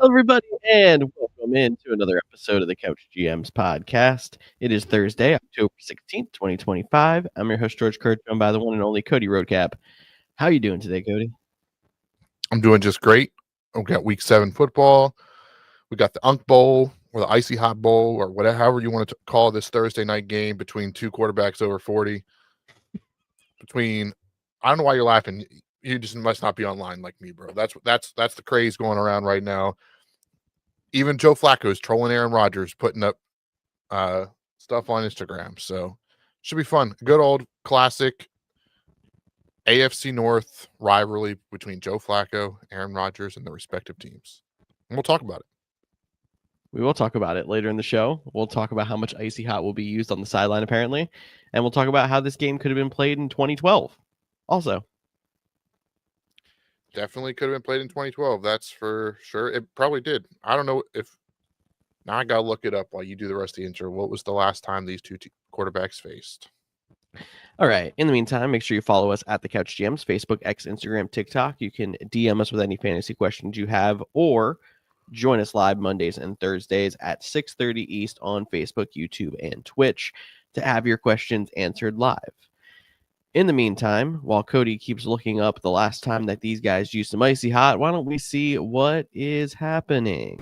Hello, everybody, and welcome into another episode of the Couch GMs Podcast. It is Thursday, October 16th, 2025. I'm your host, George Kurt, joined by the one and only Cody Roadcap. How you doing today, Cody? I'm doing just great. We've got week 7 football. We got the Unk Bowl or the Icy Hot Bowl or whatever, however you want to call this Thursday night game between two quarterbacks over 40. I don't know why you're laughing. You just must not be online like me, bro. That's the craze going around right now. Even Joe Flacco is trolling Aaron Rodgers, putting up stuff on Instagram. So should be fun. Good old classic AFC North rivalry between Joe Flacco, Aaron Rodgers, and the respective teams. And we'll talk about it. We will talk about it later in the show. We'll talk about how much Icy Hot will be used on the sideline, apparently. And we'll talk about how this game could have been played in 2012. Also, definitely could have been played in 2012. That's for sure. It probably did. I don't know if now I got to look it up while you do the rest of the intro. What was the last time these two quarterbacks faced? all right. In the meantime, make sure you follow us at the Couch GMs, Facebook, X, Instagram, TikTok. You can DM us with any fantasy questions you have, or join us live Mondays and Thursdays at 6:30 East on Facebook, YouTube, and Twitch to have your questions answered live. In the meantime, while Cody keeps looking up the last time that these guys used some Icy Hot, why don't we see what is happening?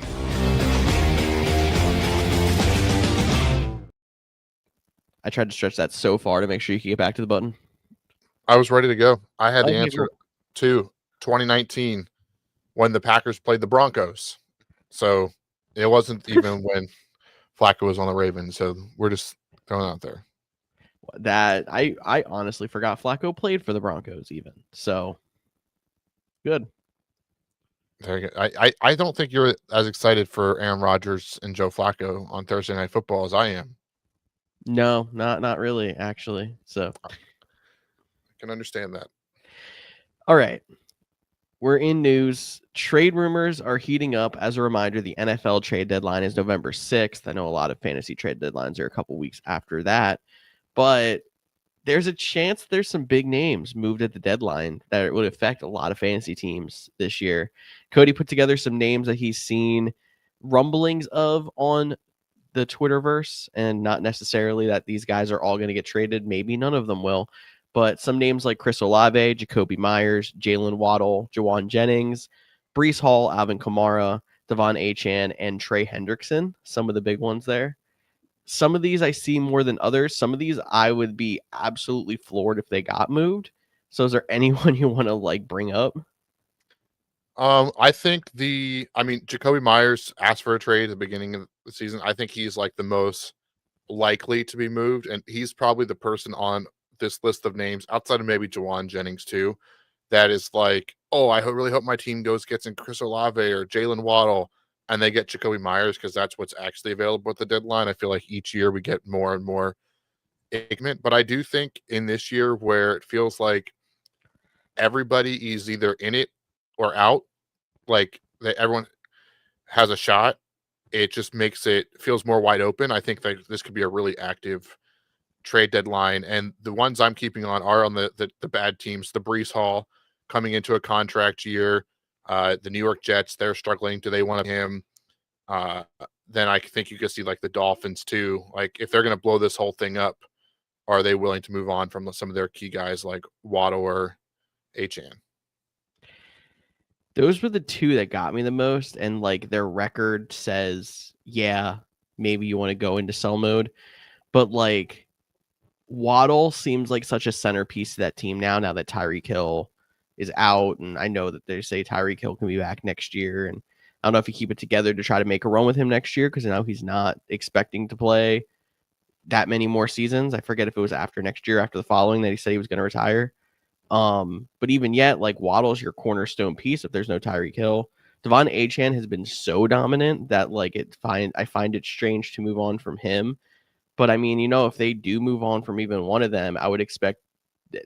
I tried to stretch that so far to make sure you could get back to the button. I was ready to go. I had the Okay, answer cool. to 2019 when the Packers played the Broncos. So it wasn't even when Flacco was on the Ravens. So we're just throwing out there. That I honestly forgot Flacco played for the Broncos even. So good. There you go. I don't think you're as excited for Aaron Rodgers and Joe Flacco on Thursday Night Football as I am. No, not really, actually. So I can understand that. all right. We're in news. Trade rumors are heating up. As a reminder, the NFL trade deadline is November 6th. I know a lot of fantasy trade deadlines are a couple weeks after that, but there's a chance there's some big names moved at the deadline that would affect a lot of fantasy teams this year. Cody put together some names that he's seen rumblings of on the Twitterverse, and not necessarily that these guys are all going to get traded. Maybe none of them will. But some names like Chris Olave, Jacoby Myers, Jalen Waddle, Jawan Jennings, Brees Hall, Alvin Kamara, Devon Achane, and Trey Hendrickson, some of the big ones there. Some of these I see more than others. Some of these I would be absolutely floored if they got moved. So is there anyone you want to bring up? I think Jacoby Myers asked for a trade at the beginning of the season. I think he's like the most likely to be moved, and he's probably the person on this list of names outside of maybe Jawan Jennings too, that is like, oh, I really hope my team gets in Chris Olave or Jalen Waddle, and they get Jacoby Myers because that's what's actually available at the deadline. I feel like each year we get more and more ignorant, but I do think in this year where it feels like everybody is either in it or out, like everyone has a shot, it just feels more wide open. I think that this could be a really active trade deadline, and the ones I'm keeping on are on the bad teams. The Brees Hall coming into a contract year, the New York Jets, they're struggling. Do they want him? Then I think you could see like the Dolphins too. Like if they're going to blow this whole thing up, are they willing to move on from some of their key guys like Waddle or Achane? Those were the two that got me the most, and their record says, yeah, maybe you want to go into sell mode, but Waddle seems like such a centerpiece to that team now that Tyreek Hill is out, and I know that they say Tyreek Hill can be back next year, and I don't know if you keep it together to try to make a run with him next year, because now he's not expecting to play that many more seasons. I forget if it was after next year, after the following, that he said he was going to retire. But even yet, Waddle's your cornerstone piece if there's no Tyreek Hill. Devon Achane has been so dominant that I find it strange to move on from him. But I mean, if they do move on from even one of them, I would expect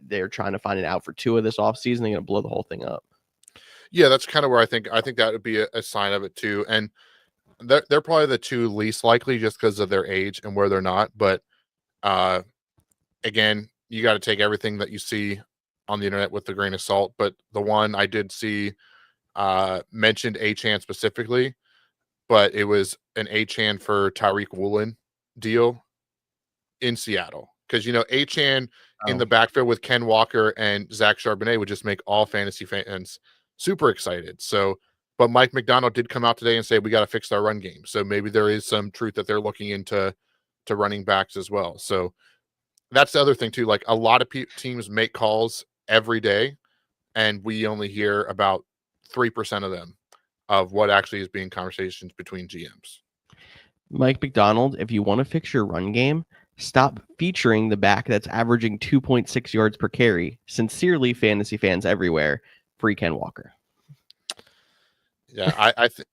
they're trying to find an out for two of this offseason. They're going to blow the whole thing up. Yeah, that's kind of where I think that would be a sign of it too. And they're probably the two least likely just because of their age and where they're not. But again, you got to take everything that you see on the internet with a grain of salt. But the one I did see mentioned Achane specifically, but it was an Achane for Tyreek Woolen deal in Seattle. Because, Achane in Oh, the backfield with Ken Walker and Zach Charbonnet would just make all fantasy fans super excited. So, but Mike McDonald did come out today and say, we got to fix our run game. So maybe there is some truth that they're looking into running backs as well. So that's the other thing too. Like a lot of teams make calls every day, and we only hear about 3% of them of what actually is being conversations between GMs. Mike McDonald, if you want to fix your run game, stop featuring the back that's averaging 2.6 yards per carry. Sincerely, fantasy fans everywhere, free Ken Walker. Yeah, I think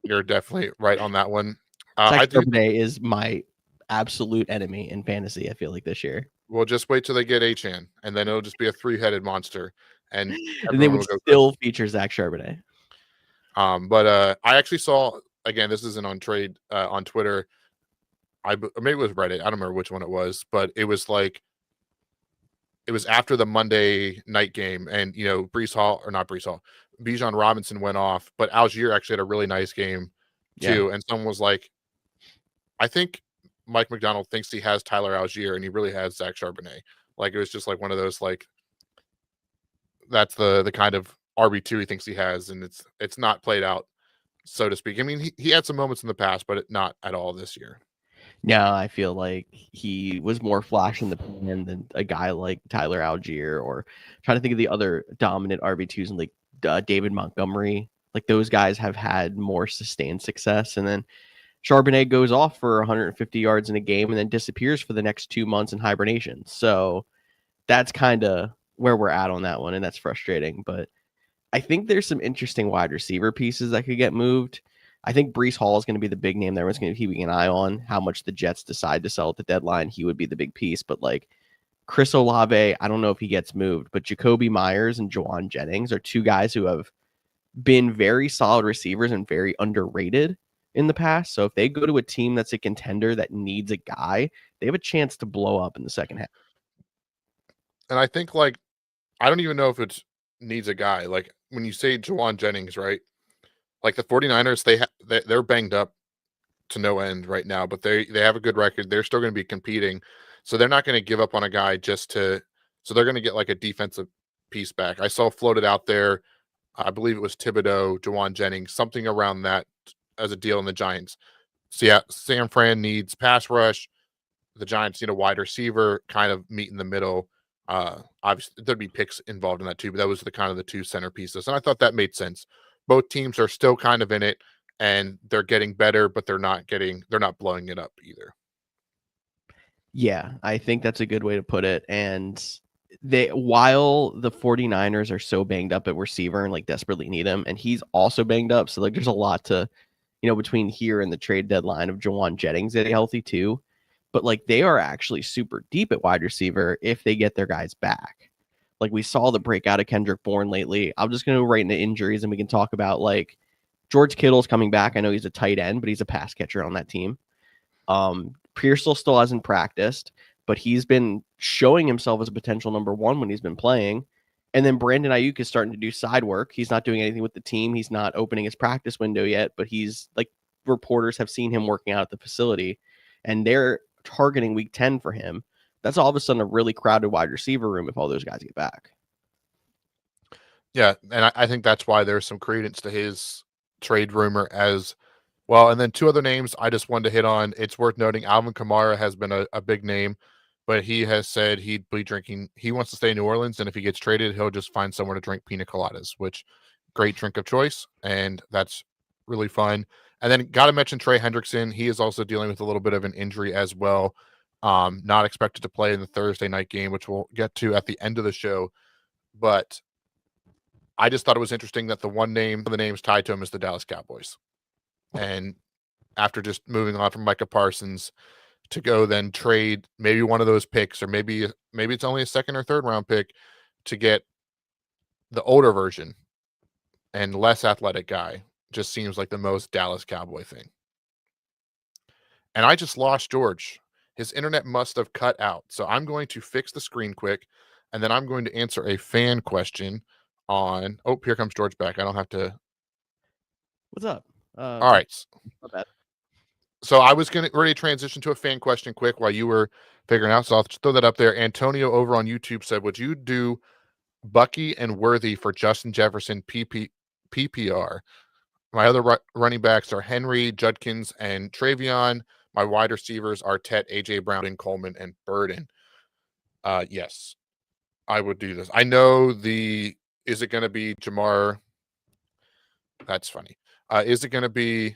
you're definitely right on that one. Zach I do. Charbonnet is my absolute enemy in fantasy, I feel like, this year. Well, just wait till they get Achane, and then it'll just be a 3-headed monster, and And they everyone would will go still crazy. feature Zach Charbonnet. But I actually saw, again, this isn't on trade on Twitter. Or maybe it was Reddit. I don't remember which one it was, but it was like it was after the Monday night game, and Bijan Robinson went off, but Algier actually had a really nice game too. Yeah. And someone was like, I think Mike McDonald thinks he has Tyler Algier, and he really has Zach Charbonnet. Like it was just like one of those like that's the kind of RB2 he thinks he has, and it's not played out, so to speak. I mean, he had some moments in the past, but not at all this year. No, I feel like he was more flash in the pan than a guy like Tyler Algier, or trying to think of the other dominant RB2s, and like David Montgomery. Like those guys have had more sustained success. And then Charbonnet goes off for 150 yards in a game and then disappears for the next 2 months in hibernation. So that's kind of where we're at on that one. And that's frustrating. But I think there's some interesting wide receiver pieces that could get moved. I think Breece Hall is going to be the big name that everyone's going to be keeping an eye on. How much the Jets decide to sell at the deadline, he would be the big piece. But like Chris Olave, I don't know if he gets moved, but Jacoby Myers and Juwan Jennings are two guys who have been very solid receivers and very underrated in the past. So if they go to a team that's a contender that needs a guy, they have a chance to blow up in the second half. And I think like I don't even know if it needs a guy. Like when you say Juwan Jennings, right? Like the 49ers, they're banged up to no end right now, but they have a good record. They're still going to be competing. So they're not going to give up on a guy so they're going to get like a defensive piece back. I saw floated out there, I believe it was Thibodeau, Juwan Jennings, something around that as a deal in the Giants. So yeah, San Fran needs pass rush. The Giants need a wide receiver, kind of meet in the middle. Obviously there'd be picks involved in that too, but that was the kind of the two centerpieces. And I thought that made sense. Both teams are still kind of in it, and they're getting better, but they're not blowing it up either. Yeah, I think that's a good way to put it. And while the 49ers are so banged up at receiver and like desperately need him, and he's also banged up. So like there's a lot to, between here and the trade deadline of Juwan Jennings getting healthy too. But like they are actually super deep at wide receiver if they get their guys back. Like we saw the breakout of Kendrick Bourne lately. I'm just going to go right into injuries, and we can talk about like George Kittle's coming back. I know he's a tight end, but he's a pass catcher on that team. Pearsall still hasn't practiced, but he's been showing himself as a potential number one when he's been playing. And then Brandon Ayuk is starting to do side work. He's not doing anything with the team. He's not opening his practice window yet, but he's like reporters have seen him working out at the facility, and they're targeting week 10 for him. That's all of a sudden a really crowded wide receiver room if all those guys get back. Yeah, and I think that's why there's some credence to his trade rumor as well. And then two other names I just wanted to hit on. It's worth noting Alvin Kamara has been a big name, but he has said he wants to stay in New Orleans, and if he gets traded, he'll just find somewhere to drink pina coladas, which great drink of choice, and that's really fun. And then got to mention Trey Hendrickson. He is also dealing with a little bit of an injury as well. Not expected to play in the Thursday night game, which we'll get to at the end of the show. But I just thought it was interesting that the names tied to him is the Dallas Cowboys. And after just moving on from Micah Parsons to go then trade maybe one of those picks, or maybe it's only a second or third round pick to get the older version and less athletic guy, just seems like the most Dallas Cowboy thing. And I just lost George. His internet must have cut out. So I'm going to fix the screen quick, and then I'm going to answer a fan question on. Oh, here comes George back. I don't have to. What's up? All right. My bad. So I was going to ready to transition to a fan question quick while you were figuring out. So I'll just throw that up there. Antonio over on YouTube said, would you do Bucky and Worthy for Justin Jefferson PPR? My other running backs are Henry, Judkins, and Travion. My wide receivers are Tet, AJ Brown, and Coleman, and Burden. Yes, I would do this. I know is it going to be Jamar? That's funny. Is it going to be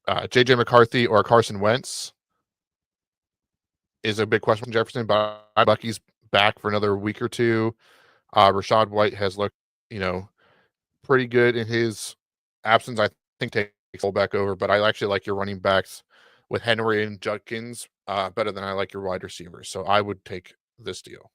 JJ McCarthy or Carson Wentz? Is a big question from Jefferson, but Bucky's back for another week or two. Rashad White has looked, pretty good in his absence. I think take fullback over, but I actually like your running backs with Henry and Judkins better than I like your wide receivers. So I would take this deal.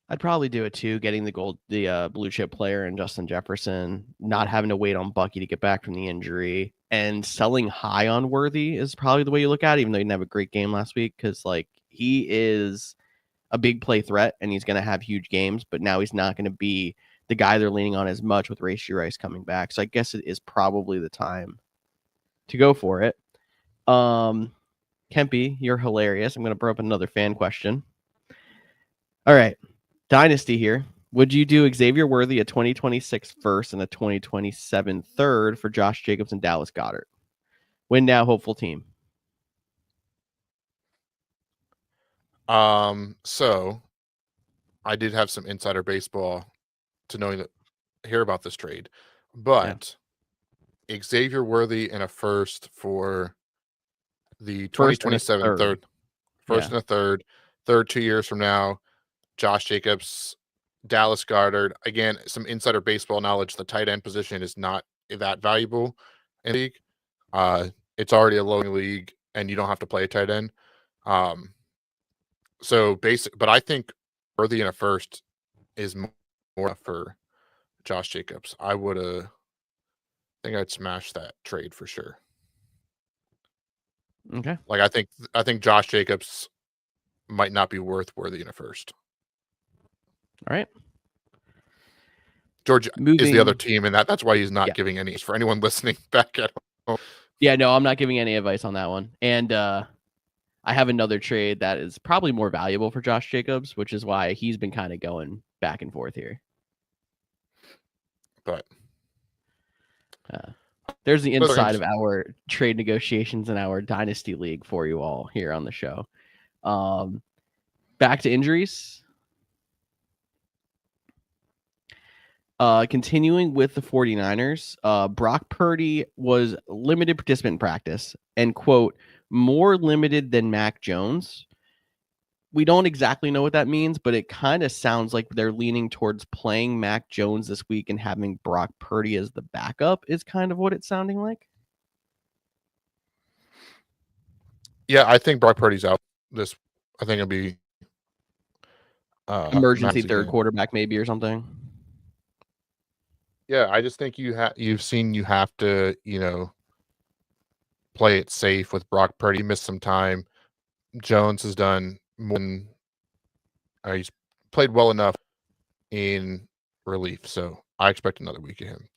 I'd probably do it too, getting the blue chip player and Justin Jefferson, not having to wait on Bucky to get back from the injury, and selling high on Worthy is probably the way you look at it, even though he didn't have a great game last week, because like he is a big play threat and he's going to have huge games, but now he's not going to be the guy they're leaning on as much with Rashee Rice coming back. So I guess it is probably the time to go for it. Kempy, you're hilarious. I'm going to bring up another fan question. All right. Dynasty here. Would you do Xavier Worthy a 2026 first and a 2027 third for Josh Jacobs and Dallas Goedert? Win now, hopeful team. So I did have some insider baseball to hear about this trade, but Xavier Worthy and a first for the 2027 third. First and a third 2 years from now. Josh Jacobs, Dallas Goedert. Again, some insider baseball knowledge. The tight end position is not that valuable in the league. It's already a low league, and you don't have to play a tight end. So basic, but I think Worthy in a first is more for Josh Jacobs. I think I'd smash that trade for sure. Okay. Like I think Josh Jacobs might not be worth Worthy in a first. All right. Georgia is the other team, and that's why he's not giving any for anyone listening back at home. Yeah, no, I'm not giving any advice on that one. And I have another trade that is probably more valuable for Josh Jacobs, which is why he's been kind of going back and forth here. But there's the inside of our trade negotiations in our Dynasty League for you all here on the show. Back to injuries. Continuing with the 49ers, Brock Purdy was limited participant in practice and, quote, more limited than Mac Jones. We don't exactly know what that means, but it kind of sounds like they're leaning towards playing Mac Jones this week and having Brock Purdy as the backup is kind of what it's sounding like. Yeah, I think Brock Purdy's out this. I think it'll be emergency third quarterback maybe or something. Yeah, I just think you have to, play it safe with Brock Purdy. He missed some time. Jones has done more than he's played well enough in relief, so I expect another week of him.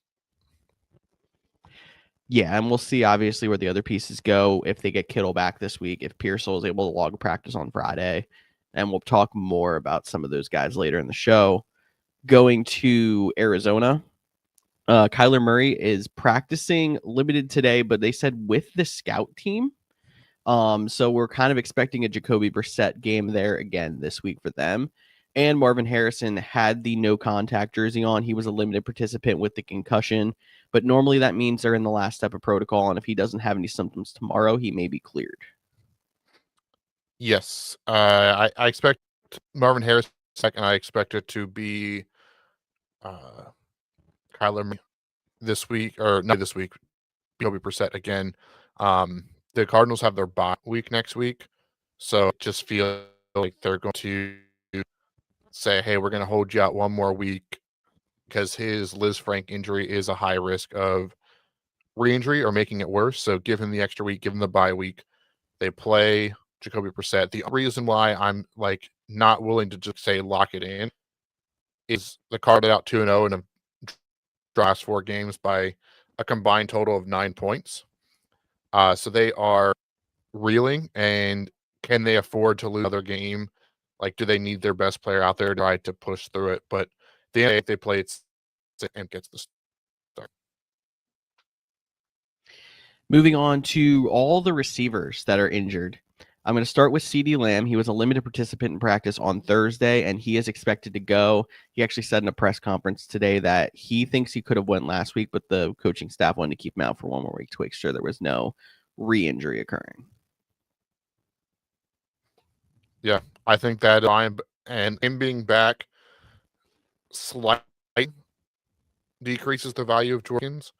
Yeah, and we'll see obviously where the other pieces go if they get Kittle back this week, if Pearsall is able to log practice on Friday, and we'll talk more about some of those guys later in the show. Going to Arizona. Kyler Murray is practicing limited today, but they said with the scout team. So we're kind of expecting a Jacoby Brissett game there again this week for them. And Marvin Harrison had the no contact jersey on. He was a limited participant with the concussion, but normally that means they're in the last step of protocol. And if he doesn't have any symptoms tomorrow, he may be cleared. Yes. I expect Marvin Harrison second. I expect it to be Kyler Murray this week, or not this week, Jacoby Brissett again. The Cardinals have their bye week next week, so it just feel like they're going to say, hey, we're going to hold you out one more week because his Liz Frank injury is a high risk of re-injury or making it worse. So give him the extra week, give him the bye week. They play Jacoby Brissett. The reason why I'm not willing to just say lock it in is the Cardinals out 2-0 and last 4 games by a combined total of 9 points. So they are reeling, and can they afford to lose another game? Like, do they need their best player out there to try to push through it? But the end, they play it and gets the start. Moving on to all the receivers that are injured. I'm going to start with CeeDee Lamb. He was a limited participant in practice on Thursday, and he is expected to go. He actually said in a press conference today that he thinks he could have went last week, but the coaching staff wanted to keep him out for one more week to make sure there was no re-injury occurring. Yeah, I think that and him being back slightly decreases the value of George Pickens.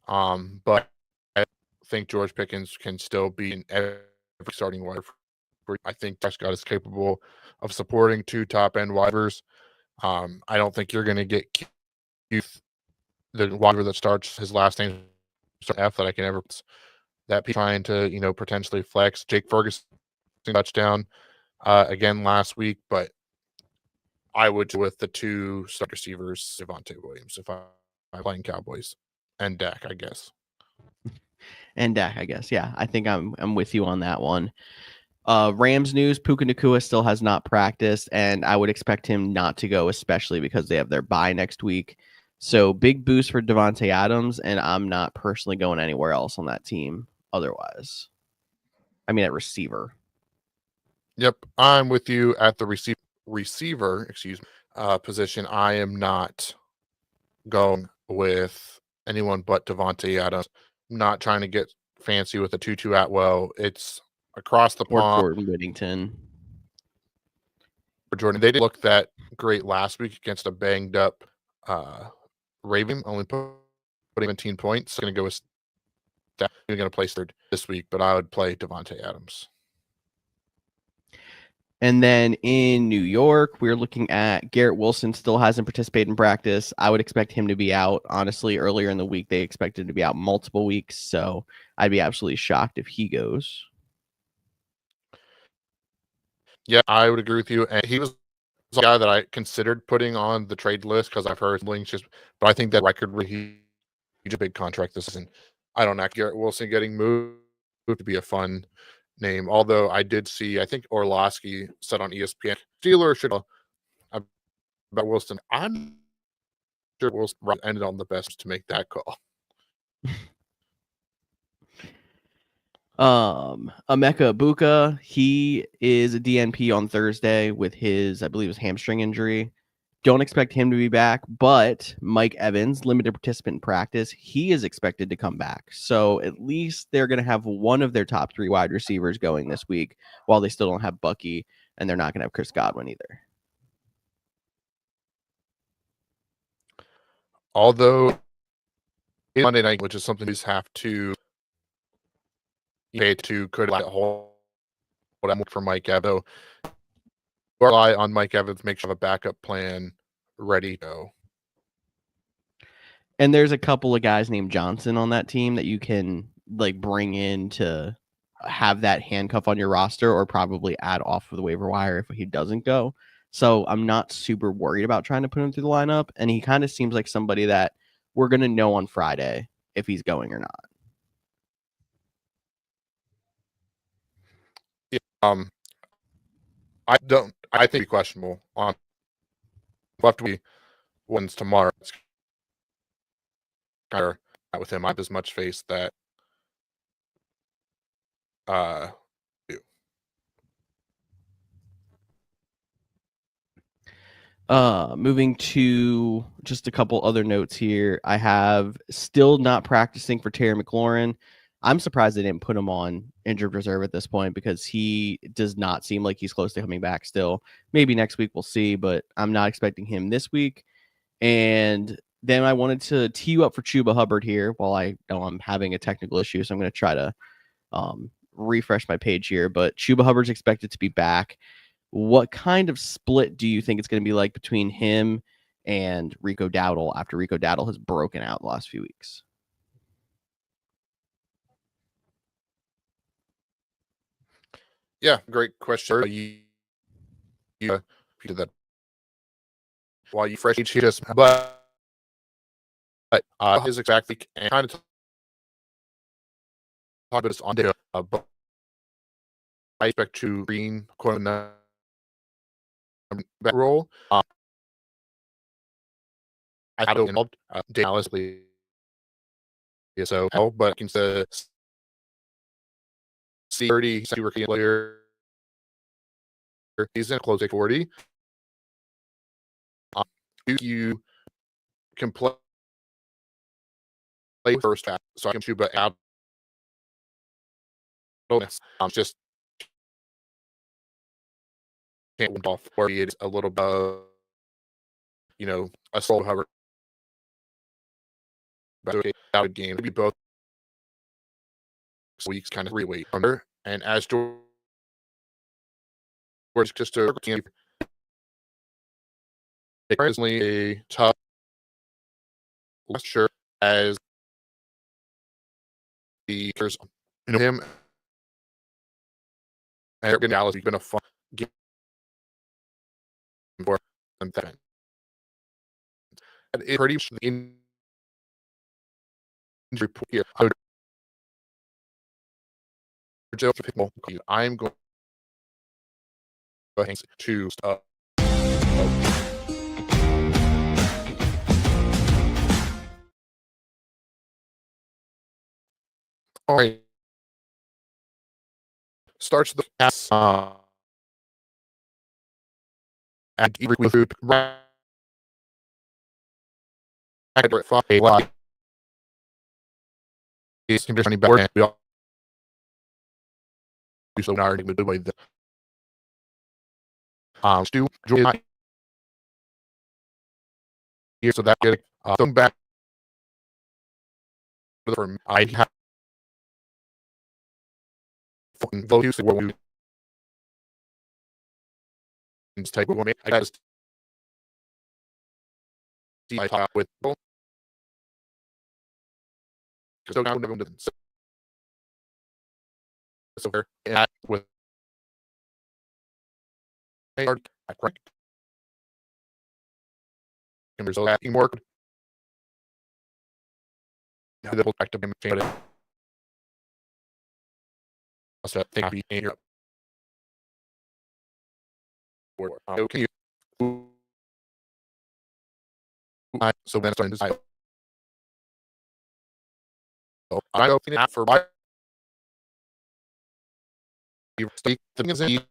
But I think George Pickens can still be in every starting wide. I think Prescott is capable of supporting 2 top-end wide receivers. I don't think you're going to get Keith, the wide receiver that starts his last name F that I can ever that trying to potentially flex. Jake Ferguson touchdown again last week, but I would with the 2 start receivers, Javonte Williams, if I'm playing Cowboys, and Dak, I guess. And Dak, I guess. Yeah, I think I'm with you on that one. Rams news, Puka Nacua still has not practiced, and I would expect him not to go, especially because they have their bye next week. So big boost for Devontae Adams, and I'm not personally going anywhere else on that team otherwise. I mean, at receiver. Yep, I'm with you at the receiver position. I am not going with anyone but Devontae Adams. I'm not trying to get fancy with a Tutu Atwell. It's across the Or pond. Jordan Whittington. For Jordan, they didn't look that great last week against a banged up Raven, only put 17 points. So I'm going to go with that. I'm going to place third this week, but I would play Devontae Adams. And then in New York, we're looking at Garrett Wilson still hasn't participated in practice. I would expect him to be out. Honestly, earlier in the week, they expected to be out multiple weeks. So I'd be absolutely shocked if he goes. Yeah, I would agree with you. And he was a guy that I considered putting on the trade list because I've heard links but I think that record he's a big contract this season. I don't know. Garrett Wilson getting moved to be a fun name. Although I did see, I think Orlowski said on ESPN, Steelers should about Wilson. I'm sure Wilson ended on the best to make that call. Emeka Ibuka, he is a DNP on Thursday with his, I believe, his hamstring injury. Don't expect him to be back, but Mike Evans, limited participant in practice, he is expected to come back. So at least they're going to have one of their top 3 wide receivers going this week, while they still don't have Bucky, and they're not going to have Chris Godwin either. Although Monday night, which is something you have to pay to, could hold for Mike Evans. Rely on Mike Evans, make sure you have a backup plan ready to go. And there's a couple of guys named Johnson on that team that you can bring in to have that handcuff on your roster, or probably add off of the waiver wire if he doesn't go. So I'm not super worried about trying to put him through the lineup. And he kind of seems like somebody that we're going to know on Friday if he's going or not. Yeah, I think it'd be questionable. We'll have to be wins tomorrow. It's kind of with him. I have as much faith that moving to just a couple other notes here. I have still not practicing for Terry McLaurin. I'm surprised they didn't put him on injured reserve at this point, because he does not seem like he's close to coming back still. Maybe next week we'll see, but I'm not expecting him this week. And then I wanted to tee you up for Chuba Hubbard here while I know I'm having a technical issue. So I'm going to try to refresh my page here. But Chuba Hubbard's expected to be back. What kind of split do you think it's going to be like between him and Rico Dowdle after Rico Dowdle has broken out the last few weeks? Yeah, great question. You did that while you fresh just, but but his exact week and kind of talk about this on data. But I expect to Green quote that role. I thought it involved Dallas, so but I can say 30 super key player. He's in a close 40. You can play first half, so I can shoot, but out. Just can't win off where it's a little bit, a slow hover. But okay, that would game. Maybe both weeks kind of really under. And as George just to team, personally a tough sure as the him and Dallas has been a fun game for them. It's pretty much the injury here. I'm going to stop. All right. Starts the pass. And with food. Right. A lot. He's conditioning better. We all so already with the way that Stu joined here, so that getting come back from I have fucking vote use where we take one I guess I talk with people. So now we're so and with hard correct. And there's a more the whole back to him change it. So think be in your okay. So then starting to I don't think for my the thing is in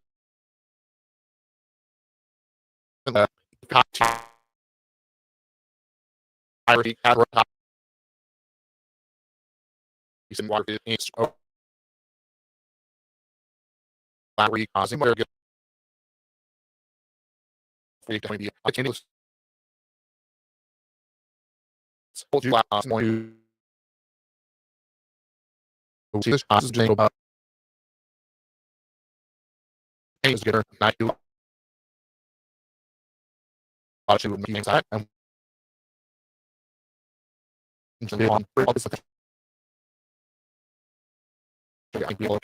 water is causing where I can hold you last morning. This is jingle about is getter not you watching with me inside and on all this I think people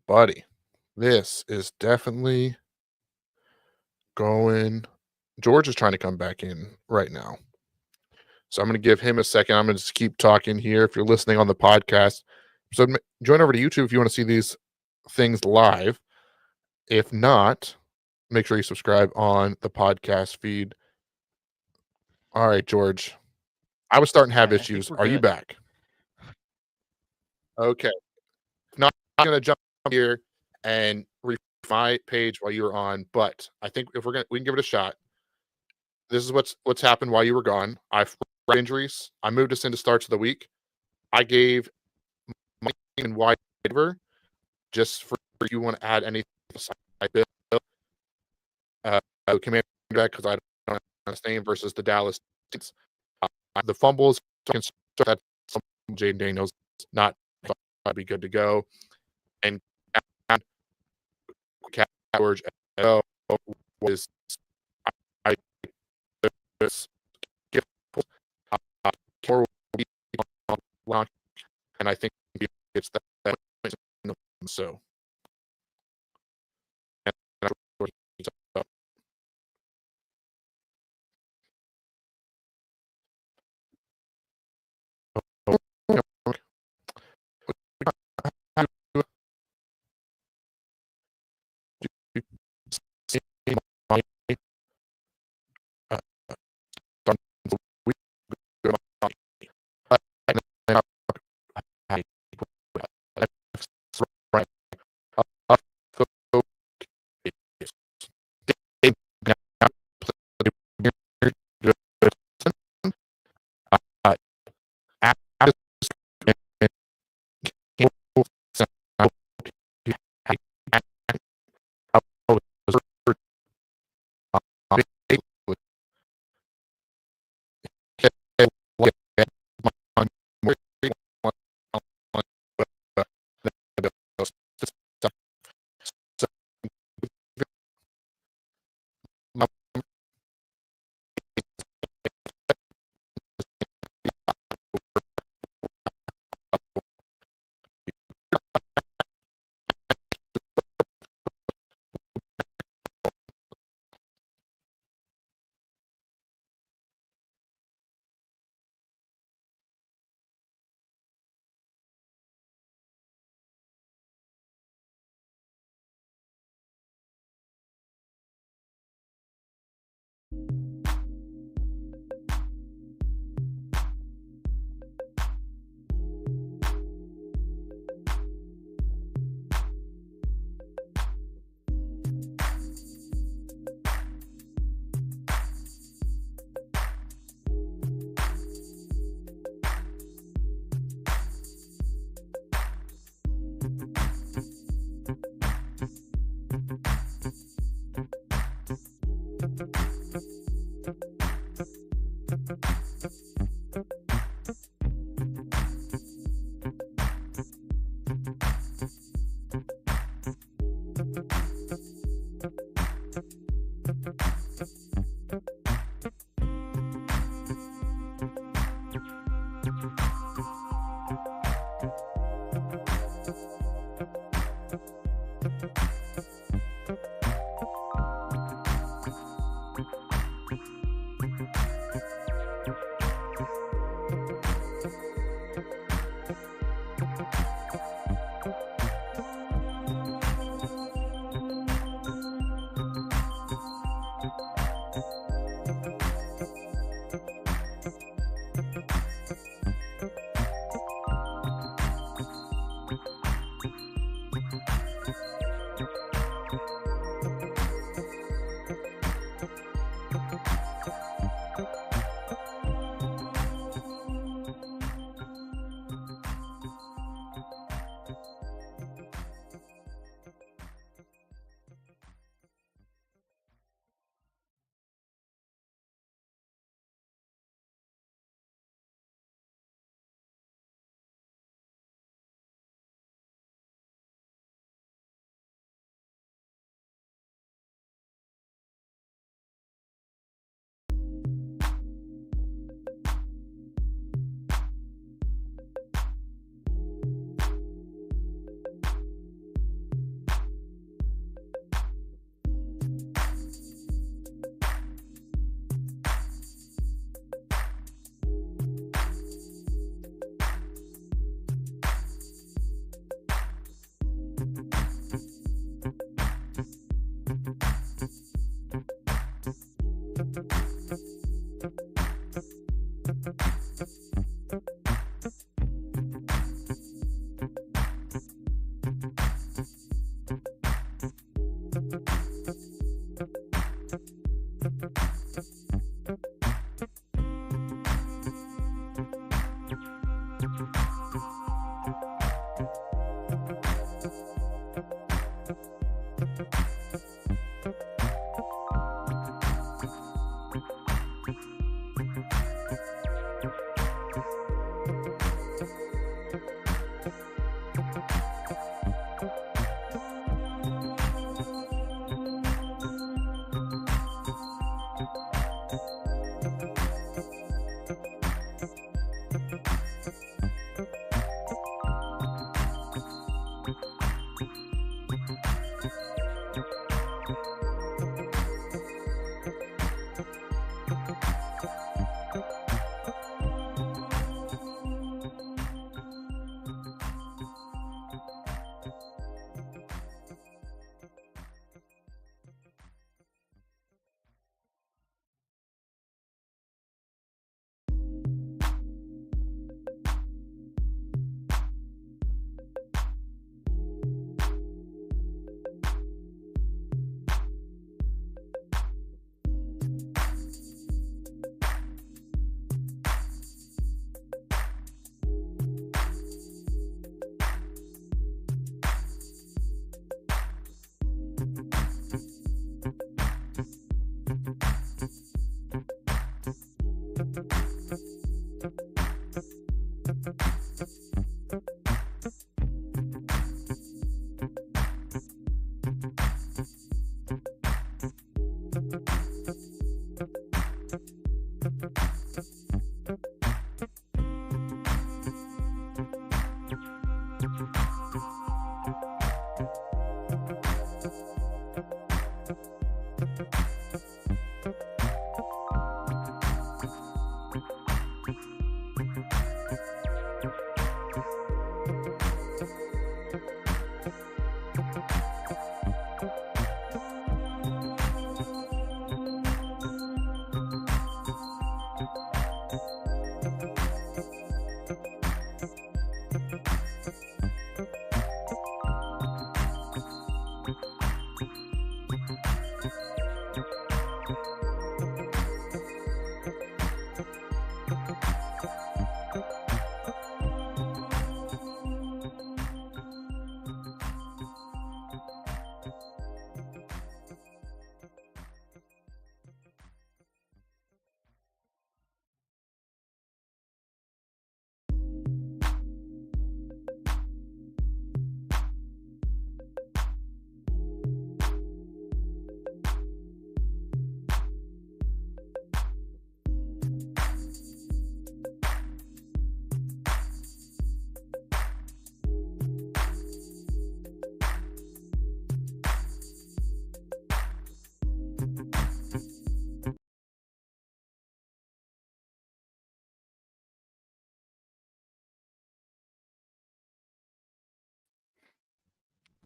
buddy. This is definitely going. George is trying to come back in right now. So I'm going to give him a second. I'm going to just keep talking here. If you're listening on the podcast, so join over to YouTube if you want to see these things live. If not, make sure you subscribe on the podcast feed. All right, George. I was starting to have issues. Are you back? Okay. Not going to jump here and my page while you were on, but I think if we can give it a shot. This is what's happened while you were gone. I've had injuries. I moved us into starts of the week. I gave my and wide waiver just for if you want to add anything. Command back because I don't know his name versus the Dallas Saints. The fumbles that Jaden Daniels not be good to go, and George was I and I think it's that so.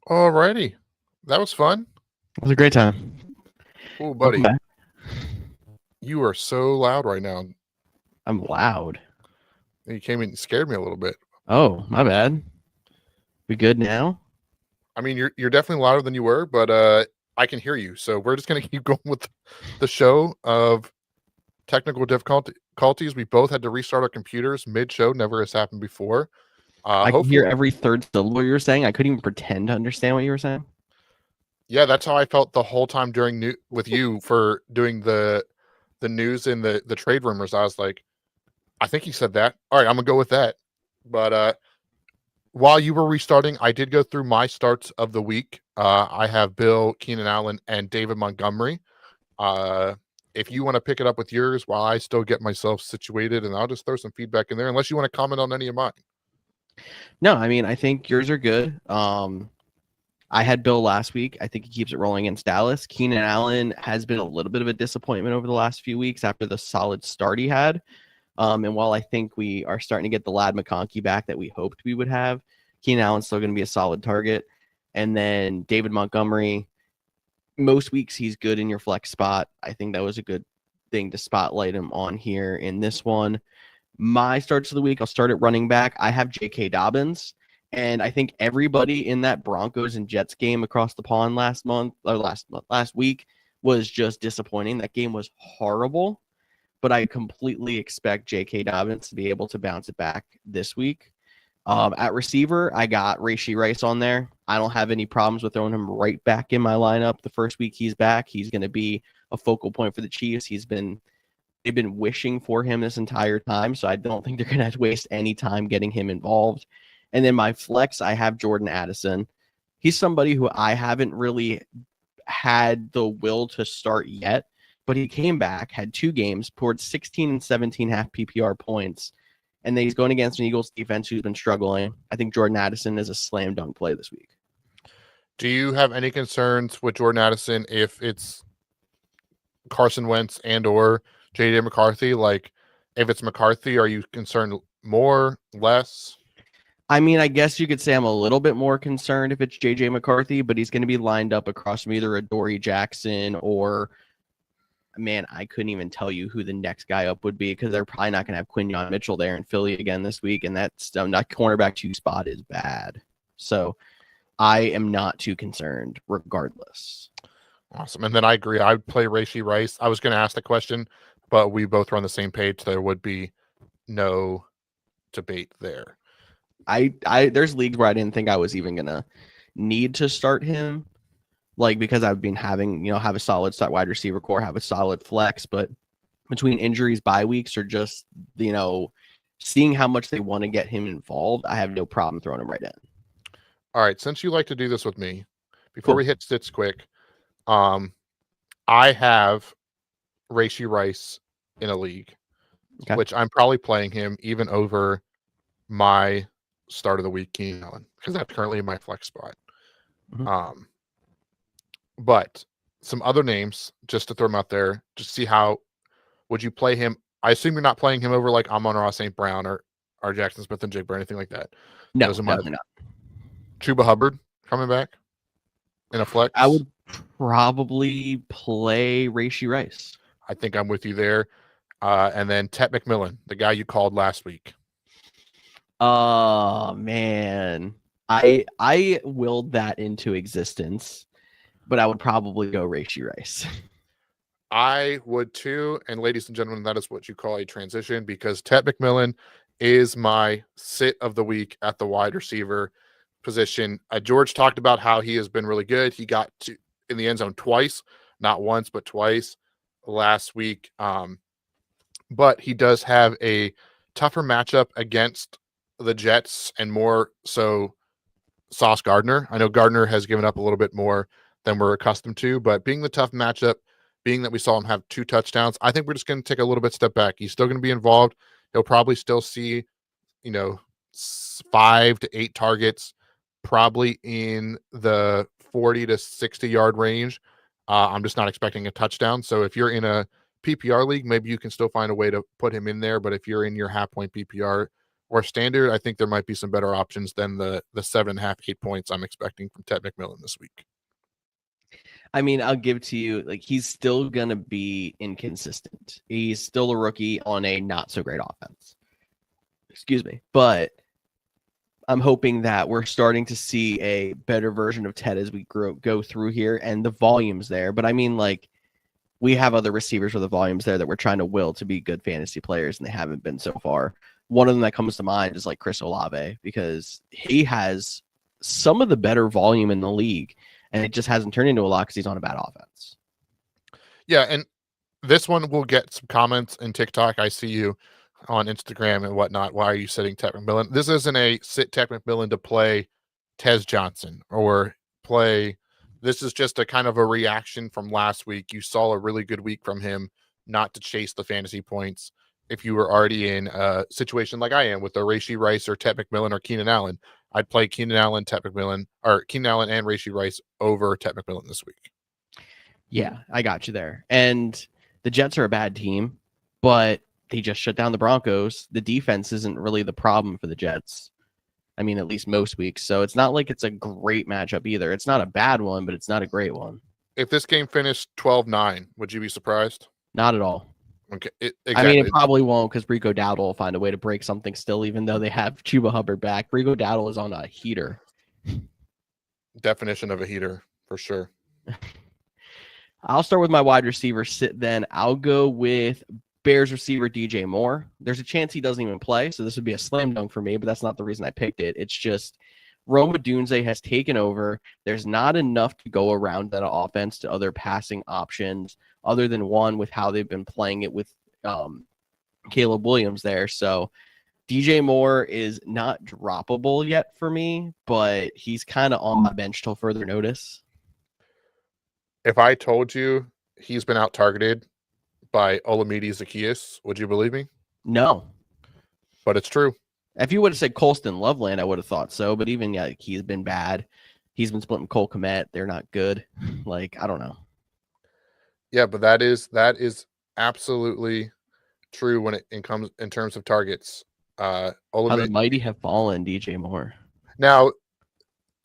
Alrighty. That was fun. It was a great time. Oh, Welcome buddy. back. You are so loud right now. I'm loud. You came in and scared me a little bit. Oh, my bad. We good now? I mean, you're definitely louder than you were, but I can hear you. So we're just gonna keep going with the show of technical difficulties. We both had to restart our computers mid-show. Never has happened before. I can hear every third syllable you were saying. I couldn't even pretend to understand what you were saying. Yeah, that's how I felt the whole time during with you for doing the news and the trade rumors. I was like, I think he said that. All right, I'm gonna go with that. But while you were restarting, I did go through my starts of the week. I have Bill, Keenan Allen, and David Montgomery. If you want to pick it up with yours while I still get myself situated, and I'll just throw some feedback in there, unless you want to comment on any of mine. No, I mean, I think yours are good. I had Bill last week. I think he keeps it rolling against Dallas. Keenan Allen has been a little bit of a disappointment over the last few weeks after the solid start he had. And while I think we are starting to get the Lad McConkey back that we hoped we would have, Keenan Allen's still going to be a solid target. And then David Montgomery, most weeks he's good in your flex spot. I think that was a good thing to spotlight him on here in this one. My starts of the week, I'll start at running back. I have J.K. Dobbins. And I think everybody in that Broncos and Jets game across the pond last week was just disappointing. That game was horrible. But I completely expect J.K. Dobbins to be able to bounce it back this week. At receiver, I got Rashee Rice on there. I don't have any problems with throwing him right back in my lineup the first week he's back. He's going to be a focal point for the Chiefs. They've been wishing for him this entire time, so I don't think they're going to waste any time getting him involved. And then my flex, I have Jordan Addison. He's somebody who I haven't really had the will to start yet, but he came back, had 2 games, poured 16 and 17 half PPR points, and then he's going against an Eagles defense who's been struggling. I think Jordan Addison is a slam dunk play this week. Do you have any concerns with Jordan Addison if it's Carson Wentz and or J.J. McCarthy? Like, if it's McCarthy, are you concerned more, less? I mean, I guess you could say I'm a little bit more concerned if it's J.J. McCarthy, but he's going to be lined up across from either a Dory Jackson or, man, I couldn't even tell you who the next guy up would be because they're probably not going to have Quinyon Mitchell there in Philly again this week, and that cornerback 2 spot is bad. So I am not too concerned regardless. Awesome. And then I agree. I would play Rashee Rice. I was going to ask the question, but we both were on the same page. There would be no debate there. There's leagues where I didn't think I was even going to need to start him. Like, because I've been having, have a solid start wide receiver core, have a solid flex, but between injuries, bye weeks, or just, seeing how much they want to get him involved, I have no problem throwing him right in. All right. Since you like to do this with me, before we hit sits quick, I have Rashee Rice in a league, which I'm probably playing him even over my start of the week Keenan Allen because that's currently my flex spot. Mhm. But some other names just to throw them out there, just see how would you play him. I assume you're not playing him over like Amon-Ra St. Brown or Jackson Smith and Jigba or anything like that. No, Those are my definitely not. Chuba Hubbard coming back in a I flex. would probably play Rashee Rice. I think I'm with you there. And then Tet McMillan, the guy you called last week. Oh man. I willed that into existence, but I would probably go Rashee Rice. I would too. And ladies and gentlemen, that is what you call a transition because Tet McMillan is my sit of the week at the wide receiver position. George talked about how he has been really good. He got in the end zone twice, not once, but twice last week. But he does have a tougher matchup against the Jets and more so Sauce Gardner. I know Gardner has given up a little bit more than we're accustomed to, but being the tough matchup, being that we saw him have 2 touchdowns, I think we're just going to take a little bit step back. He's still going to be involved. He'll probably still see, 5 to 8 targets, probably in the 40 to 60 yard range. I'm just not expecting a touchdown. So if you're in a PPR league, maybe you can still find a way to put him in there. But if you're in your half point PPR or standard, I think there might be some better options than the 7.5, 8 points I'm expecting from Tet McMillan this week. I mean, I'll give to you, like, he's still going to be inconsistent. He's still a rookie on a not so great offense. Excuse me. But I'm hoping that we're starting to see a better version of Ted as we go through here and the volume's there. But I mean, like, we have other receivers with the volumes there that we're trying to will to be good fantasy players, and they haven't been so far. One of them that comes to mind is like Chris Olave because he has some of the better volume in the league, and it just hasn't turned into a lot because he's on a bad offense. Yeah, and this one will get some comments in TikTok. I see you on Instagram and whatnot. Why are you sitting Tet McMillan? This isn't a sit Tet McMillan to play Tez Johnson or play. This is just a kind of a reaction from last week. You saw a really good week from him, not to chase the fantasy points. If you were already in a situation like I am with a Rashee Rice or Tet McMillan or Keenan Allen, I'd play Keenan Allen, Tet McMillan, or Keenan Allen and Rashee Rice over Tet McMillan this week. Yeah, I got you there. And the Jets are a bad team, but they just shut down the Broncos. The defense isn't really the problem for the Jets. I mean, at least most weeks. So it's not like it's a great matchup either. It's not a bad one, but it's not a great one. If this game finished 12-9, would you be surprised? Not at all. Okay, exactly. I mean, it probably won't because Rico Dowdle will find a way to break something still, even though they have Chuba Hubbard back. Rico Dowdle is on a heater. Definition of a heater, for sure. I'll start with my wide receiver sit then. I'll go with Bears receiver DJ Moore. There's a chance he doesn't even play, so this would be a slam dunk for me, but that's not the reason I picked it. It's just Rome Odunze has taken over. There's not enough to go around that offense to other passing options other than one with how they've been playing it with Caleb Williams there. So DJ Moore is not droppable yet for me, but he's kind of on my bench till further notice. If I told you he's been out targeted by Olamide Zaccheaus, would you believe me? No. But it's true. If you would have said Colston Loveland, I would have thought so. But even, yeah, he's been bad. He's been splitting Cole Kmet. They're not good. Like, I don't know. Yeah, but that is absolutely true when it comes in terms of targets. How the mighty have fallen, DJ Moore. Now,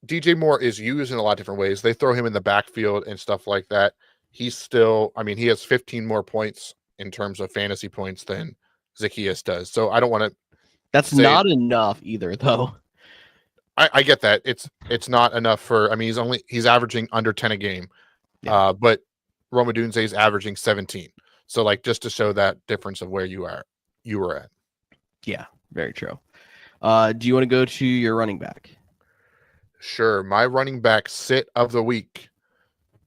DJ Moore is used in a lot of different ways. They throw him in the backfield and stuff like that. He's still, I mean, he has 15 more points in terms of fantasy points than Zaccheaus does. So I don't want to. That's not enough either, though. I get that. It's not enough for. I mean, he's averaging under 10 a game. Yeah. But Rome Odunze is averaging 17. So like just to show that difference of where you were at. Yeah, very true. Do you want to go to your running back? Sure. My running back sit of the week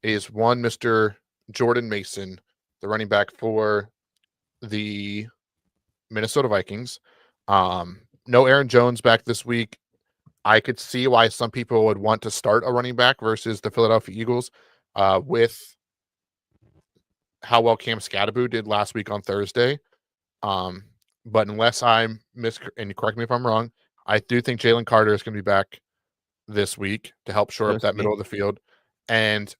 is one Mr. Jordan Mason, the running back for the Minnesota Vikings. No Aaron Jones back this week. I could see why some people would want to start a running back versus the Philadelphia Eagles with how well Cam Scatterbo did last week on Thursday. But unless I'm and correct me if I'm wrong, I do think Jalen Carter is going to be back this week to help shore up Supposed to that be. middle of the field. And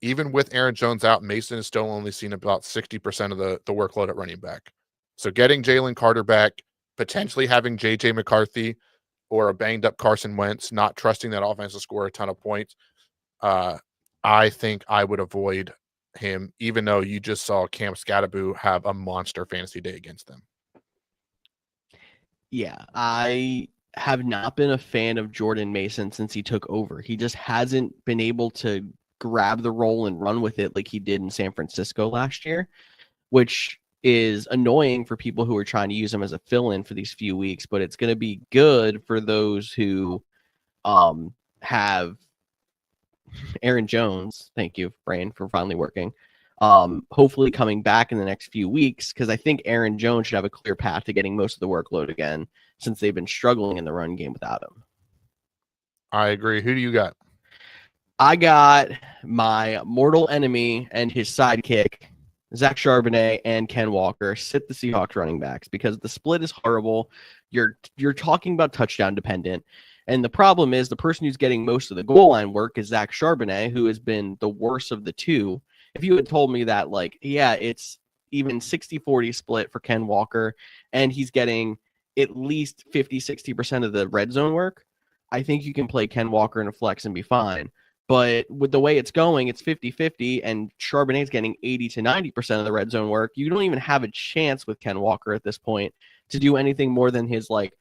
even with Aaron Jones out, Mason has still only seen about 60% of the workload at running back. So getting Jalen Carter back, potentially having J.J. McCarthy or a banged up Carson Wentz, not trusting that offense to score a ton of points, I think I would avoid him, even though you just saw Cam Scattaboo have a monster fantasy day against them. Yeah, I have not been a fan of Jordan Mason since he took over. He just hasn't been able to grab the role and run with it like he did in San Francisco last year, which is annoying for people who are trying to use him as a fill-in for these few weeks, but it's going to be good for those who have Aaron Jones. Thank you, Brain, for finally working. Hopefully coming back in the next few weeks, because I think Aaron Jones should have a clear path to getting most of the workload again, since they've been struggling in the run game without him. I agree. Who do you got? I got my mortal enemy and his sidekick, Zach Charbonnet and Ken Walker, sit the Seahawks running backs because the split is horrible. You're talking about touchdown dependent. And the problem is the person who's getting most of the goal line work is Zach Charbonnet, who has been the worst of the two. If you had told me that, like, yeah, it's even 60-40 split for Ken Walker, and he's getting at least 50-60% of the red zone work, I think you can play Ken Walker in a flex and be fine. But with the way it's going, it's 50-50, and Charbonnet's getting 80-90% of the red zone work. You don't even have a chance with Ken Walker at this point to do anything more than his, like,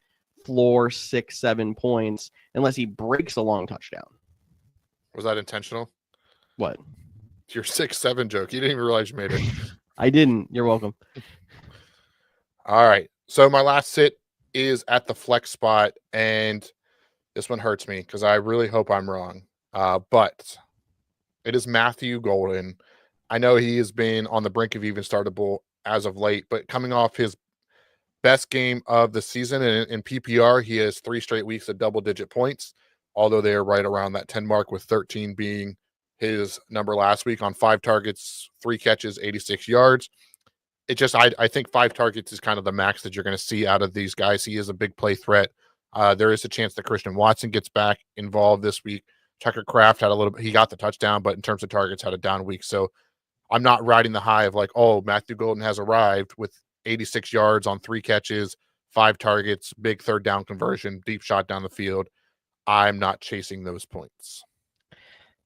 floor 6-7 points unless he breaks a long touchdown. Was that intentional? What? Your 6-7 joke. You didn't even realize you made it. I didn't. You're welcome. All right. So my last sit is at the flex spot, and this one hurts me because I really hope I'm wrong. But it is Matthew Golden. I know he has been on the brink of even startable as of late, but coming off his best game of the season in PPR, he has 3 straight weeks of double-digit points, although they are right around that 10 mark, with 13 being his number last week on 5 targets, 3 catches, 86 yards. It just, I think 5 targets is kind of the max that you're going to see out of these guys. He is a big play threat. There is a chance that Christian Watson gets back involved this week. Tucker Kraft had a little bit, he got the touchdown, but in terms of targets, had a down week. So I'm not riding the high of like, oh, Matthew Golden has arrived with 86 yards on 3 catches, 5 targets, big third down conversion, deep shot down the field. I'm not chasing those points.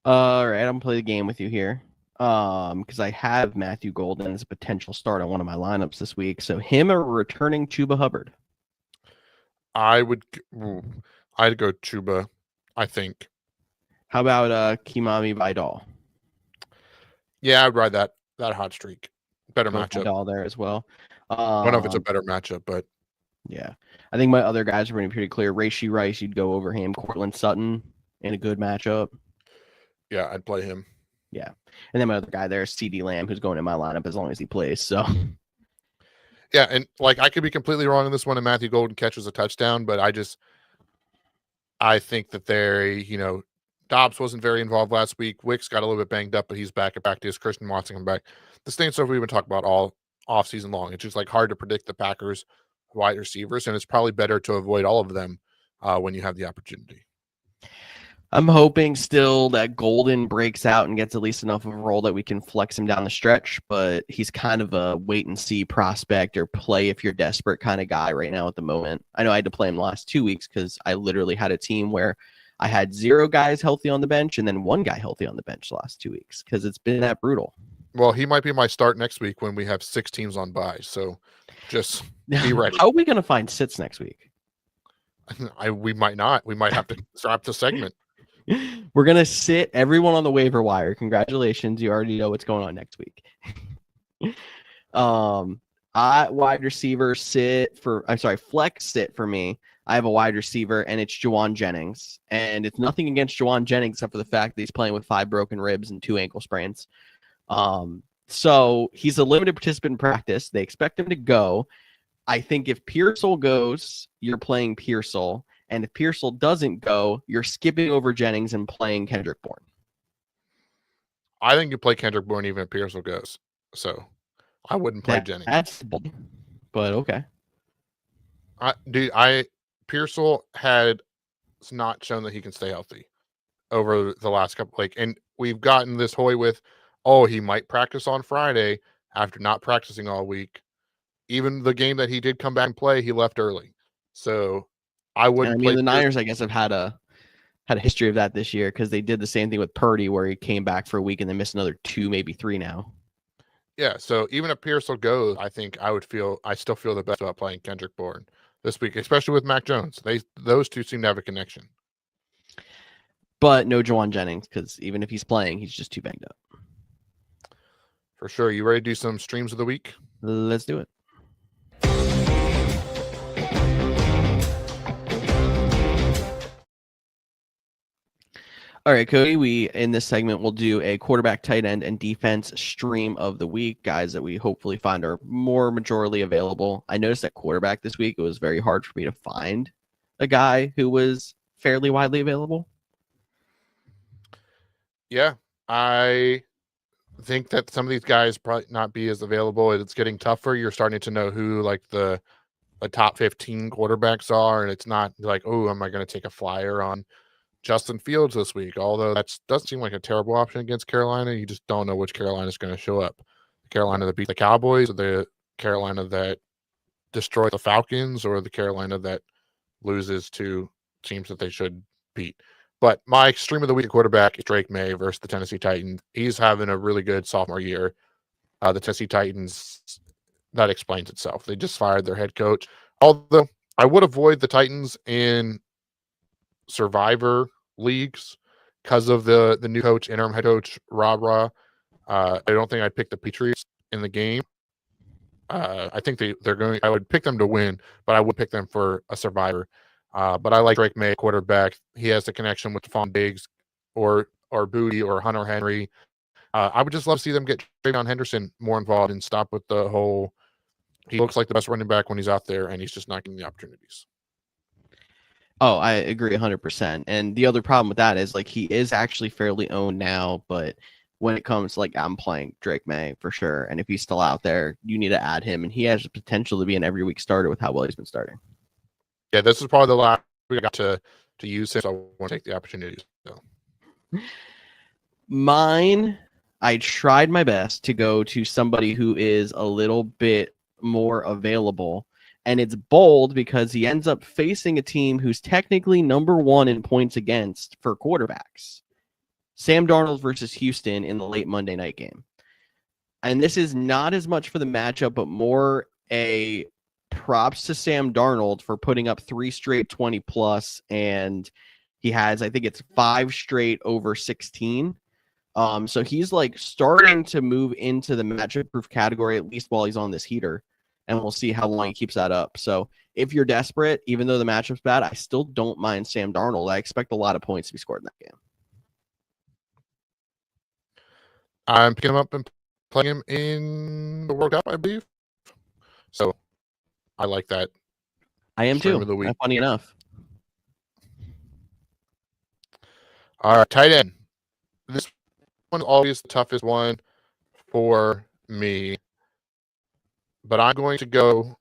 All right, I'm gonna play the game with you here. Because I have Matthew Golden as a potential start on one of my lineups this week. So him or returning Chuba Hubbard? I'd go Chuba, I think. How about Kimani Vidal? Yeah, I'd ride that hot streak. Better matchup. Vidal there as well. I don't know if it's a better matchup, but yeah. I think my other guys are pretty clear. Rashee Rice, you'd go over him. Cortland Sutton in a good matchup. Yeah, I'd play him. Yeah. And then my other guy there is CeeDee Lamb, who's going in my lineup as long as he plays. So yeah, and like I could be completely wrong on this one, and Matthew Golden catches a touchdown, but I think that Dobbs wasn't very involved last week. Wicks got a little bit banged up, but he's back at practice. Christian Watson come back. The same stuff we've been talking about all off season long. It's just like hard to predict the Packers wide receivers, and it's probably better to avoid all of them when you have the opportunity. I'm hoping still that Golden breaks out and gets at least enough of a role that we can flex him down the stretch, but he's kind of a wait and see prospect or play if you're desperate kind of guy right now at the moment. I know I had to play him the last 2 weeks because I literally had a team where I had 0 guys healthy on the bench and then 1 guy healthy on the bench the last 2 weeks because it's been that brutal. Well, he might be my start next week when we have 6 teams on bye. So just be ready. How are we going to find sits next week? We might not. We might have to stop the segment. We're going to sit everyone on the waiver wire. Congratulations. You already know what's going on next week. Wide receiver flex sit for me. I have a wide receiver, and it's Juwan Jennings. And it's nothing against Juwan Jennings except for the fact that he's playing with 5 broken ribs and 2 ankle sprains. So he's a limited participant in practice. They expect him to go. I think if Pearsall goes, you're playing Pearsall. And if Pearsall doesn't go, you're skipping over Jennings and playing Kendrick Bourne. I think you play Kendrick Bourne even if Pearsall goes. So I wouldn't play Jennings. That's bold, but okay. Pearsall has not shown that he can stay healthy over the last couple, and we've gotten this hoy with, oh, he might practice on Friday after not practicing all week. Even the game that he did come back and play, he left early. So I wouldn't play. The Niners, I guess, have had a history of that this year because they did the same thing with Purdy, where he came back for a week and then missed another 2, maybe 3 now. Yeah, so even if Pearsall goes, I think I still feel the best about playing Kendrick Bourne this week, especially with Mac Jones. Those two seem to have a connection. But no Jawan Jennings, because even if he's playing, he's just too banged up. For sure. You ready to do some streams of the week? Let's do it. All right, Cody, we in this segment will do a quarterback, tight end, and defense stream of the week, guys that we hopefully find are more majorly available. I noticed at quarterback this week, it was very hard for me to find a guy who was fairly widely available. Yeah, I think that some of these guys probably not be as available. It's getting tougher. You're starting to know who like the top 15 quarterbacks are, and it's not like, oh, am I going to take a flyer on Justin Fields this week? Although that doesn't seem like a terrible option against Carolina. You just don't know which Carolina is going to show up. The Carolina that beat the Cowboys, or the Carolina that destroyed the Falcons, or the Carolina that loses to teams that they should beat. But my stream of the week quarterback is Drake May versus the Tennessee Titans. He's having a really good sophomore year. The Tennessee Titans, that explains itself. They just fired their head coach. Although I would avoid the Titans in Survivor leagues because of the new coach, interim head coach, Ra. I don't think I'd pick the Patriots in the game. I think they're going. I would pick them to win, but I would pick them for a Survivor. But I like Drake May, quarterback. He has the connection with Stephon Diggs or Booty or Hunter Henry. I would just love to see them get Trayvon Henderson more involved and stop with the whole, he looks like the best running back when he's out there, and he's just not getting the opportunities. Oh, I agree 100%. And the other problem with that is, like, he is actually fairly owned now, but when it comes to, like, I'm playing Drake May for sure. And if he's still out there, you need to add him. And he has the potential to be an every week starter with how well he's been starting. Yeah, this is probably the last we got to use him, so I want to take the opportunity. So. Mine, I tried my best to go to somebody who is a little bit more available. And it's bold because he ends up facing a team who's technically number 1 in points against for quarterbacks. Sam Darnold versus Houston in the late Monday night game. And this is not as much for the matchup, but more a props to Sam Darnold for putting up 3 straight 20+, and he has, I think it's 5 straight over 16. So he's like starting to move into the matchup proof category, at least while he's on this heater. And we'll see how long he keeps that up. So if you're desperate, even though the matchup's bad, I still don't mind Sam Darnold. I expect a lot of points to be scored in that game. I'm picking him up and playing him in the World Cup, I believe. So I like that. I am too. Funny enough. All right, tight end. This one always the toughest one for me. But I'm going to go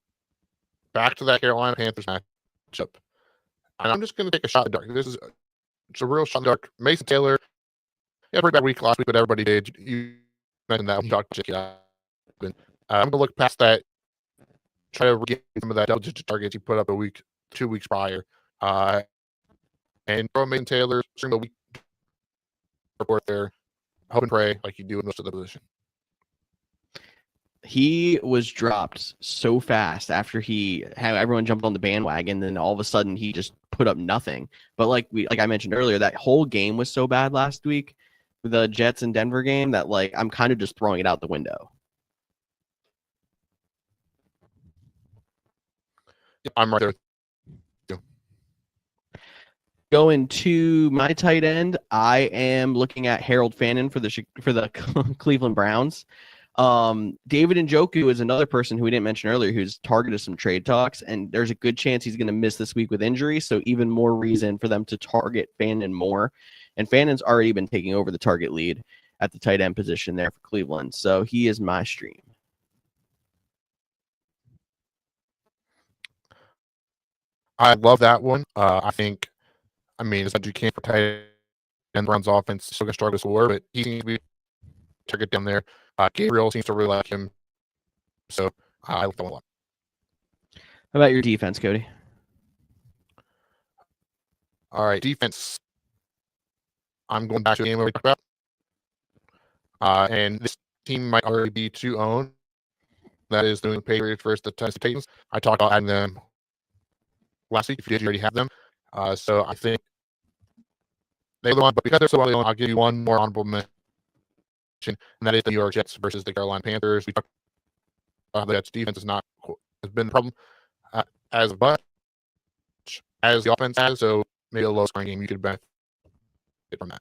back to that Carolina Panthers matchup. And I'm just going to take a shot in the dark. It's a real shot in the dark. Mason Taylor, yeah, pretty bad week last week, but everybody did. You mentioned that. I'm going to look past that, try to regain some of that double-digit targets he put up 2 weeks prior. And throw Mason Taylor, stream a week report there. Hope and pray like you do in most of the position. He was dropped so fast after he had everyone jumped on the bandwagon, then all of a sudden he just put up nothing. But like I mentioned earlier, that whole game was so bad last week, the Jets and Denver game, that like I'm kind of just throwing it out the window. I'm right there. Going to my tight end, I am looking at Harold Fannin for the Cleveland Browns. David Njoku is another person who we didn't mention earlier who's targeted some trade talks, and there's a good chance he's going to miss this week with injury, so even more reason for them to target Fannin more. And Fannin's already been taking over the target lead at the tight end position there for Cleveland, so he is my stream. I love that one. I think, I mean, as much as you can for tight end runs offense, still going to struggle to score, but he seems to be a target down there. Gabriel seems to really like him. So I like that one a lot. How about your defense, Cody? All right, defense. I'm going back to the game we talked about. And this team might already be to own. That is the Patriots versus the Tennessee Titans. I talked about adding them last week. If you did, you already have them. So I think they're the one, but because they're so well known, I'll give you one more honorable mention, and that is the New York Jets versus the Carolina Panthers. We talked about the Jets' defense has been the problem as much as the offense has, so maybe a low-scoring game you could benefit from that.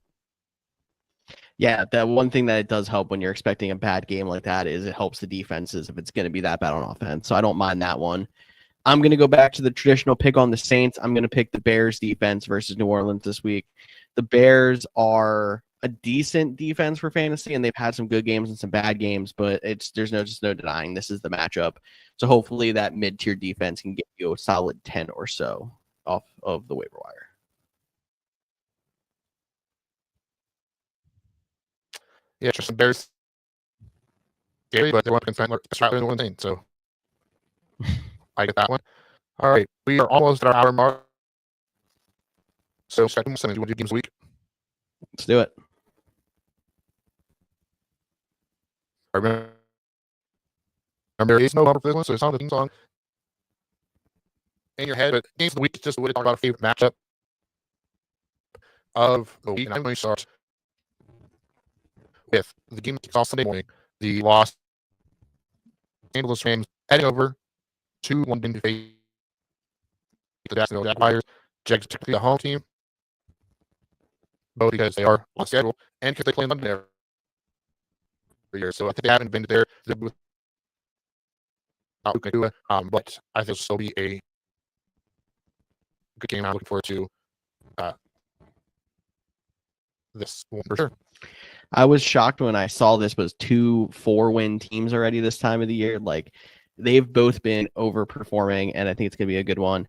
Yeah, that one thing that it does help when you're expecting a bad game like that is it helps the defenses if it's going to be that bad on offense. So I don't mind that one. I'm going to go back to the traditional pick on the Saints. I'm going to pick the Bears defense versus New Orleans this week. The Bears are a decent defense for fantasy, and they've had some good games and some bad games, but there's just no denying this is the matchup. So hopefully that mid-tier defense can get you a solid 10 or so off of the waiver wire. Yeah, just some Bears. Scary, but they want to start with one thing, so I get that one. All right, we are almost at our hour mark. So, second, do you want to do games a week? Let's do it. Remember, there is no number for this one, so it's not the theme song in your head, but games of the week is just a way to talk about a favorite matchup of the week. And I'm going to start with the game that kicks off Sunday morning, the Los Angeles Rams heading over to London to face the Jacksonville Jaguars. Jags typically a home team, both because they are on schedule and because they play in London every year. So I think they haven't been there with but I think it'll still be a good game. I'm looking forward to this one for sure. I was shocked when I saw this was 2 4-win teams already this time of the year. Like, they've both been overperforming, and I think it's going to be a good one.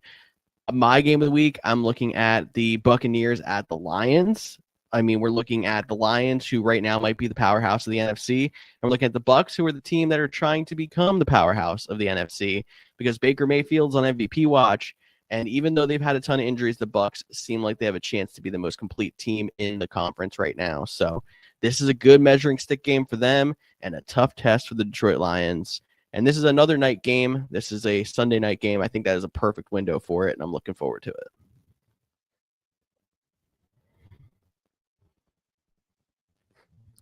My game of the week, I'm looking at the Buccaneers at the Lions. I mean, we're looking at the Lions, who right now might be the powerhouse of the NFC. And we're looking at the Bucs, who are the team that are trying to become the powerhouse of the NFC, because Baker Mayfield's on MVP watch. And even though they've had a ton of injuries, the Bucs seem like they have a chance to be the most complete team in the conference right now. So this is a good measuring stick game for them and a tough test for the Detroit Lions. And this is another night game. This is a Sunday night game. I think that is a perfect window for it, and I'm looking forward to it.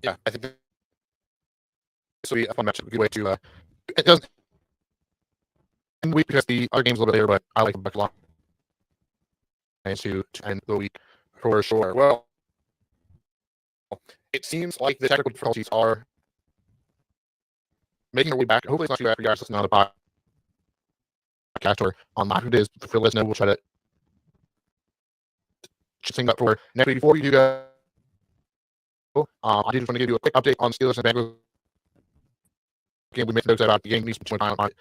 Yeah, I think this will be a fun matchup. A good way to it doesn't end the week because the other game's a little bit later, but I like the Bucs Lions to end the week for sure. Well, it seems like the technical difficulties are making their way back. Hopefully, it's not too bad for you guys listening on the podcast or online. If it is, for listening, we'll try to sync up for next week. Before we do go, I just want to give you a quick update on Steelers and Bengals. Again, we made notes about the game needs to time on it.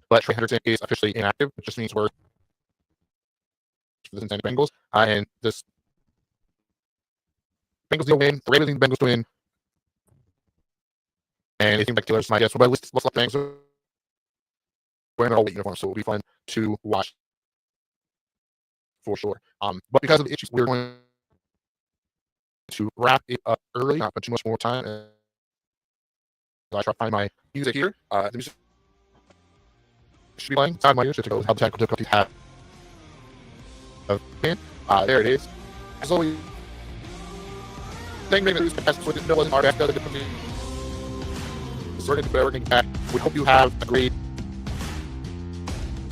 But Trey Hendrickson is officially inactive, which just means we're for the Cincinnati Bengals. And this Bengals deal win, the Ravens need the Bengals to win. And it seems like Steelers might guess, well, let's let the Bengals wearing their all white uniforms, so it'll be fun to watch for sure. But because of the issues, we're going to wrap it up early, not put too much more time. I try to find my music here. The music should be playing inside my ears just to go how the technical difficulties have. There it is. As always, thank you for contestants with this bill and hard after the difficulty. Working back. We hope you have a great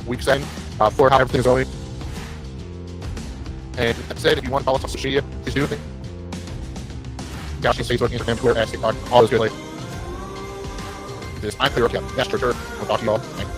weekend for how everything's going. And that said, if you want to follow us on social media, please do. Couch GMs, Facebook, Instagram, Twitter, TikTok, all those good places. I'm clear. Yes, sure. I'll talk to you all. Thanks.